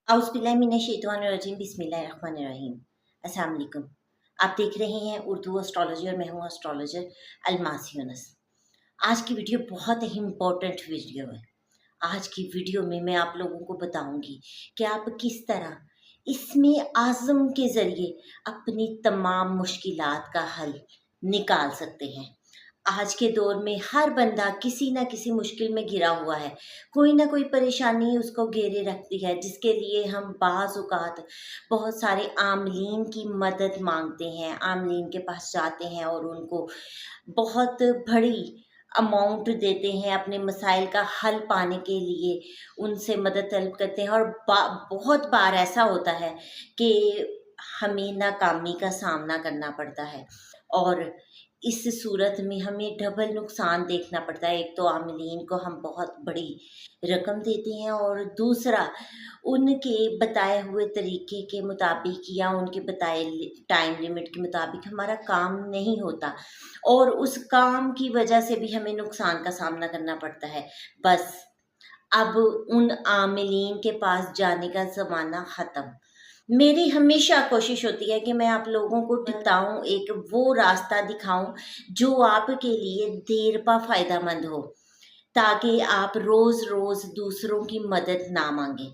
औज़ुबिल्लाहिमिनश्शैतानिर्रजीम बिस्मिल्लाहिर्रहमानिर्रहीम। अस्सलाम वालेकुम। आप देख रहे हैं उर्दू एस्ट्रोलॉजी और मैं हूँ एस्ट्रोलॉजर अलमास यूनुस। आज की वीडियो बहुत ही इम्पोर्टेंट वीडियो है। आज की वीडियो में मैं आप लोगों को बताऊंगी कि आप किस तरह इसमें आज़म के ज़रिए अपनी तमाम मुश्किलात का हल निकाल सकते हैं। आज के दौर में हर बंदा किसी न किसी मुश्किल में घिरा हुआ है, कोई ना कोई परेशानी उसको घेरे रखती है, जिसके लिए हम बाज़ औक़ात बहुत सारे आमलीन की मदद मांगते हैं, आमलीन के पास जाते हैं और उनको बहुत बड़ी अमाउंट देते हैं, अपने मसाइल का हल पाने के लिए उनसे मदद तलब करते हैं। और बहुत बार ऐसा होता है कि हमें नाकामी का सामना करना पड़ता है और इस सूरत में हमें डबल नुकसान देखना पड़ता है। एक तो आमलीन को हम बहुत बड़ी रकम देते हैं और दूसरा उनके बताए हुए तरीके के मुताबिक या उनके बताए टाइम लिमिट के मुताबिक हमारा काम नहीं होता और उस काम की वजह से भी हमें नुकसान का सामना करना पड़ता है। बस अब उन आमिलीन के पास जाने का ज़माना ख़त्म। मेरी हमेशा कोशिश होती है कि मैं आप लोगों को बताऊं, एक वो रास्ता दिखाऊं जो आपके लिए देर पा फ़ायदेमंद हो, ताकि आप रोज़ रोज़ दूसरों की मदद ना मांगें।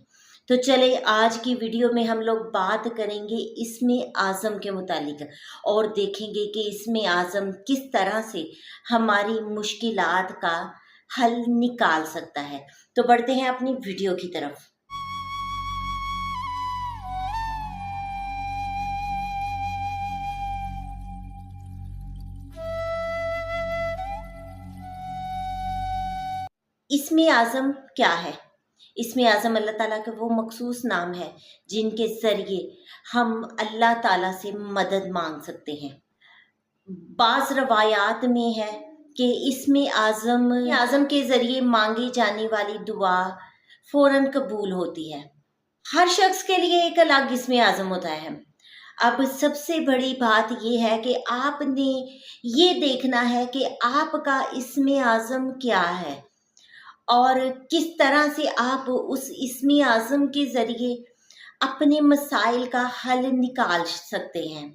तो चले आज की वीडियो में हम लोग बात करेंगे इसमें आज़म के मुतालिक और देखेंगे कि इसमें आज़म किस तरह से हमारी मुश्किलात का हल निकाल सकता है। तो बढ़ते हैं अपनी वीडियो की तरफ। इसमें आज़म क्या है? इसमें आज़म अल्लाह ताला का वो मखसूस नाम है जिनके ज़रिए हम अल्लाह ताला से मदद मांग सकते हैं। बाज़ रवायात में है कि इसमें आज़म के ज़रिए मांगी जाने वाली दुआ फ़ौरन कबूल होती है। हर शख्स के लिए एक अलग इसमें आज़म होता है। अब सबसे बड़ी बात ये है कि आपने ये देखना है कि आपका इसमें आज़म क्या है और किस तरह से आप उस इस्मे आज़म के ज़रिए अपने मसाइल का हल निकाल सकते हैं।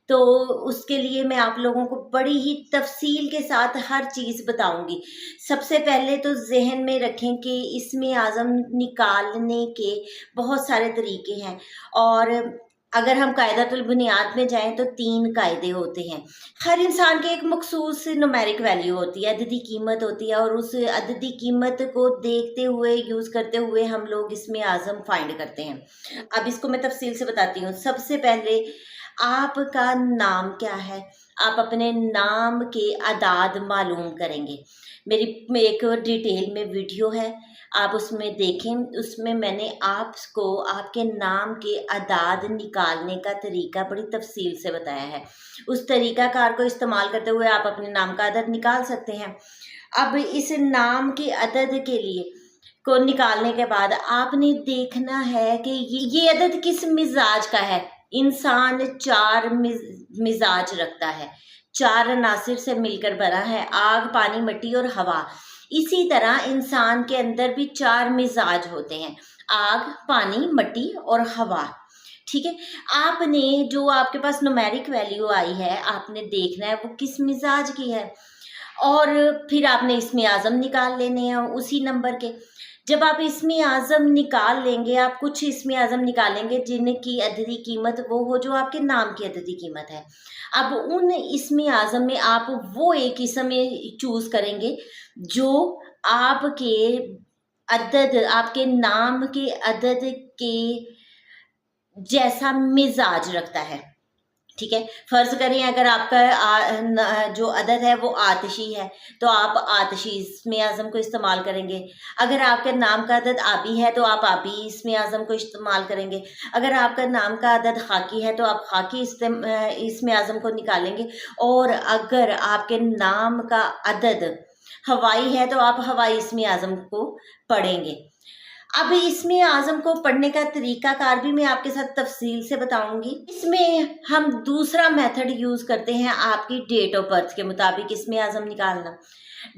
तो उसके लिए मैं आप लोगों को बड़ी ही तफ़सील के साथ हर चीज़ बताऊंगी। सबसे पहले तो ज़हन में रखें कि इसमें आज़म निकालने के बहुत सारे तरीके हैं और अगर हम कायदातुल बुनियाद में जाएं तो 3 कायदे होते हैं। हर इंसान के एक मखसूस न्यूमेरिक वैल्यू होती है, अददी कीमत होती है और उस अददी कीमत को देखते हुए यूज़ करते हुए हम लोग इसमें आज़म फाइंड करते हैं। अब इसको मैं तफसील से बताती हूँ। सबसे पहले आपका नाम क्या है? आप अपने नाम के अदाद मालूम करेंगे। मेरी एक डिटेल में वीडियो है, आप उसमें देखें। उसमें मैंने आपको आपके नाम के अदाद निकालने का तरीका बड़ी तफसील से बताया है। उस तरीकाकार को इस्तेमाल करते हुए आप अपने नाम का अदद निकाल सकते हैं। अब इस नाम के अदद के लिए को निकालने के बाद आपने देखना है कि ये अदद किस मिजाज का है। इंसान 4 मिजाज रखता है, 4 अनासिर से मिलकर बना है, आग, पानी, मिट्टी और हवा। इसी तरह इंसान के अंदर भी 4 मिजाज होते हैं, आग, पानी, मिट्टी और हवा। ठीक है, आपने जो आपके पास न्यूमेरिक वैल्यू आई है आपने देखना है वो किस मिजाज की है और फिर आपने इसमें आज़म निकाल लेने हैं उसी नंबर के। जब आप इसमें आज़म निकाल लेंगे, आप कुछ इसमें आज़म निकालेंगे जिनकी अददी कीमत वो हो जो आपके नाम की अददी कीमत है। अब उन इसमें आज़म में आप वो एक इसम चूज़ करेंगे जो आपके अदद, आपके नाम के अदद के जैसा मिजाज रखता है। ठीक है, फ़र्ज़ करें अगर आपका जो अदद है वो आतिशी है तो आप आतिशी इसमें आज़म को इस्तेमाल करेंगे। अगर आपके नाम का अदद आबी है तो आप आबी इसमें आज़म को इस्तेमाल करेंगे। अगर आपका नाम का अदद खाकी है तो आप खाकी इसमें आज़म को निकालेंगे। और अगर आपके नाम का अदद हवाई है तो आप हवाई इसमें आज़म को पढ़ेंगे। अब इसमें आज़म को पढ़ने का तरीकाकार भी मैं आपके साथ तफसील से बताऊंगी। इसमें हम दूसरा मेथड यूज़ करते हैं आपकी डेट ऑफ बर्थ के मुताबिक इसमें आज़म निकालना।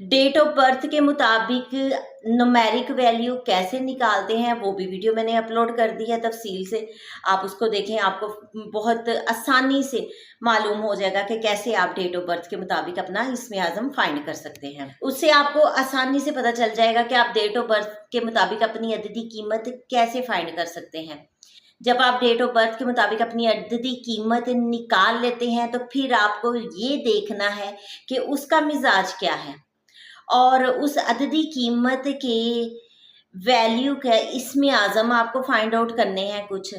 डेट ऑफ बर्थ के मुताबिक न्यूमेरिक वैल्यू कैसे निकालते हैं वो भी वीडियो मैंने अपलोड कर दी है तफसील से, आप उसको देखें, आपको बहुत आसानी से मालूम हो जाएगा कि कैसे आप डेट ऑफ बर्थ के मुताबिक अपना इसमें आज़म फाइंड कर सकते हैं। उससे आपको आसानी से पता चल जाएगा कि आप डेट ऑफ बर्थ के मुताबिक अपनी अददी कीमत कैसे फाइंड कर सकते हैं। जब आप डेट ऑफ बर्थ के मुताबिक अपनी अददी कीमत निकाल लेते हैं तो फिर आपको ये देखना है कि उसका मिजाज क्या है और उस अददी कीमत के वैल्यू का इसमें आज़म आपको फाइंड आउट करने हैं कुछ।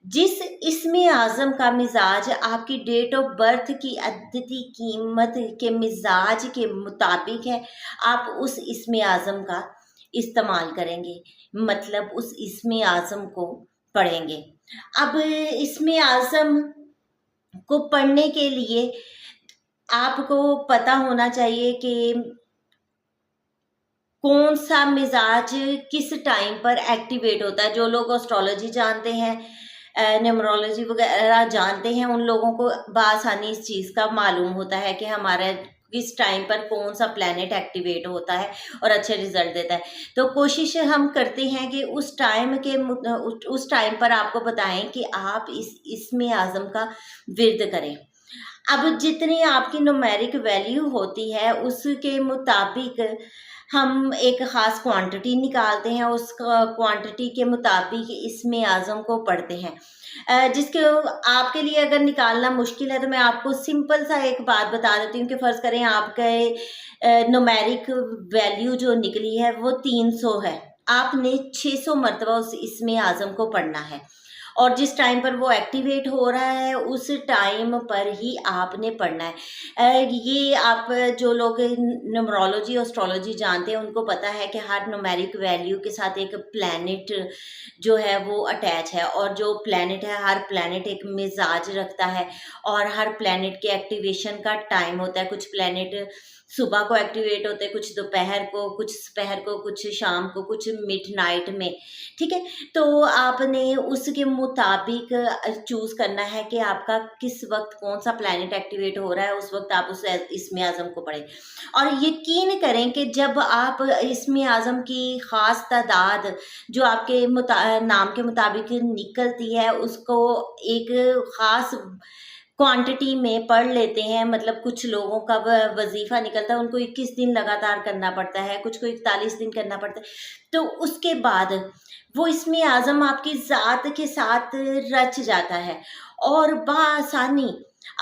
जिस इसमें आज़म का मिजाज आपकी डेट ऑफ बर्थ की अददी कीमत के मिजाज के मुताबिक है, आप उस इसमें आज़म का इस्तेमाल करेंगे, मतलब उस इसमें आज़म को पढ़ेंगे। अब इसमें आज़म को पढ़ने के लिए आपको पता होना चाहिए कि कौन सा मिजाज किस टाइम पर एक्टिवेट होता है। जो लोग एस्ट्रोलॉजी जानते हैं, न्यूमरोलॉजी वगैरह जानते हैं, उन लोगों को बआसानी इस चीज़ का मालूम होता है कि हमारा किस टाइम पर कौन सा प्लैनेट एक्टिवेट होता है और अच्छे रिजल्ट देता है। तो कोशिश हम करते हैं कि उस टाइम पर आपको बताएं कि आप इसमें आज़म का विर्द करें। अब जितनी आपकी न्यूमेरिक वैल्यू होती है उसके मुताबिक हम एक ख़ास क्वांटिटी निकालते हैं, उस क्वांटिटी के मुताबिक इसमें आज़म को पढ़ते हैं। जिसके आपके लिए अगर निकालना मुश्किल है तो मैं आपको सिंपल सा एक बात बता देती हूँ कि फ़र्ज़ करें आपके न्यूमेरिक वैल्यू जो निकली है वो 300 है, आपने 600 मरतबा उस इसमें आज़म को पढ़ना है और जिस टाइम पर वो एक्टिवेट हो रहा है उस टाइम पर ही आपने पढ़ना है। ये आप जो लोग न्यूमरोलॉजी और एस्ट्रोलॉजी जानते हैं उनको पता है कि हर न्यूमेरिक वैल्यू के साथ एक प्लैनेट जो है वो अटैच है और जो प्लैनेट है हर प्लैनेट एक मिजाज रखता है और हर प्लैनेट के एक्टिवेशन का टाइम होता है। कुछ प्लैनेट सुबह को एक्टिवेट होते हैं, कुछ दोपहर को, कुछ दोपहर को, कुछ शाम को, कुछ मिडनाइट में, ठीक है। तो आपने उसके मुताबिक चूज़ करना है कि आपका किस वक्त कौन सा प्लैनेट एक्टिवेट हो रहा है, उस वक्त आप उस इसमें आज़म को पढ़ें। और यकीन करें कि जब आप इसमें आज़म की ख़ास तादाद जो आपके नाम के मुताबिक निकलती है उसको एक ख़ास क्वांटिटी में पढ़ लेते हैं, मतलब कुछ लोगों का वजीफ़ा निकलता है, उनको 21 दिन लगातार करना पड़ता है, कुछ को 41 दिन करना पड़ता है। तो उसके बाद वो इसमें आज़म आपकी ज़ात के साथ रच जाता है और बआसानी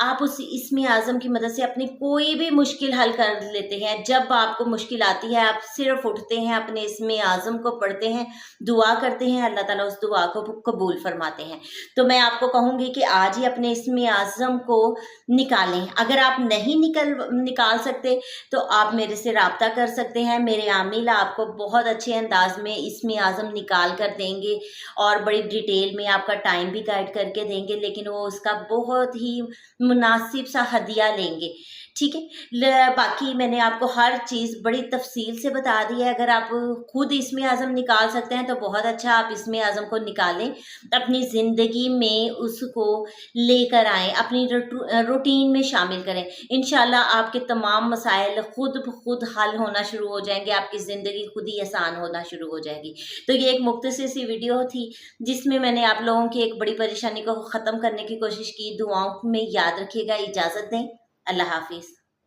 आप उस इसमें आज़म की मदद से अपनी कोई भी मुश्किल हल कर लेते हैं। जब आपको मुश्किल आती है आप सिर्फ उठते हैं, अपने इसमें आज़म को पढ़ते हैं, दुआ करते हैं, अल्लाह ताला उस दुआ को कबूल फरमाते हैं। तो मैं आपको कहूँगी कि आज ही अपने इसमें आज़म को निकालें। अगर आप नहीं निकाल सकते तो आप मेरे से रब्ता कर सकते हैं। मेरे आमिल आपको बहुत अच्छे अंदाज में इसमें आज़म निकाल कर देंगे और बड़ी डिटेल में आपका टाइम भी गाइड करके देंगे, लेकिन वो उसका बहुत ही मुनासिब सा हदिया लेंगे, ठीक है। बाकी मैंने आपको हर चीज़ बड़ी तफसील से बता दी है। अगर आप खुद इसमें आज़म निकाल सकते हैं तो बहुत अच्छा, आप इसमें आज़म को निकालें, अपनी ज़िंदगी में उसको लेकर आएँ, अपनी रूटीन में शामिल करें। इंशाल्लाह आपके तमाम मसाइल खुद ब खुद हल होना शुरू हो जाएंगे, आपकी ज़िंदगी खुद ही आसान होना शुरू हो जाएगी। तो ये एक मुख्तसर सी वीडियो थी जिसमें मैंने आप लोगों की एक बड़ी परेशानी को ख़त्म करने की कोशिश की। दुआओं में याद रखिएगा। इजाज़त दें। अल्लाह हाफिज़।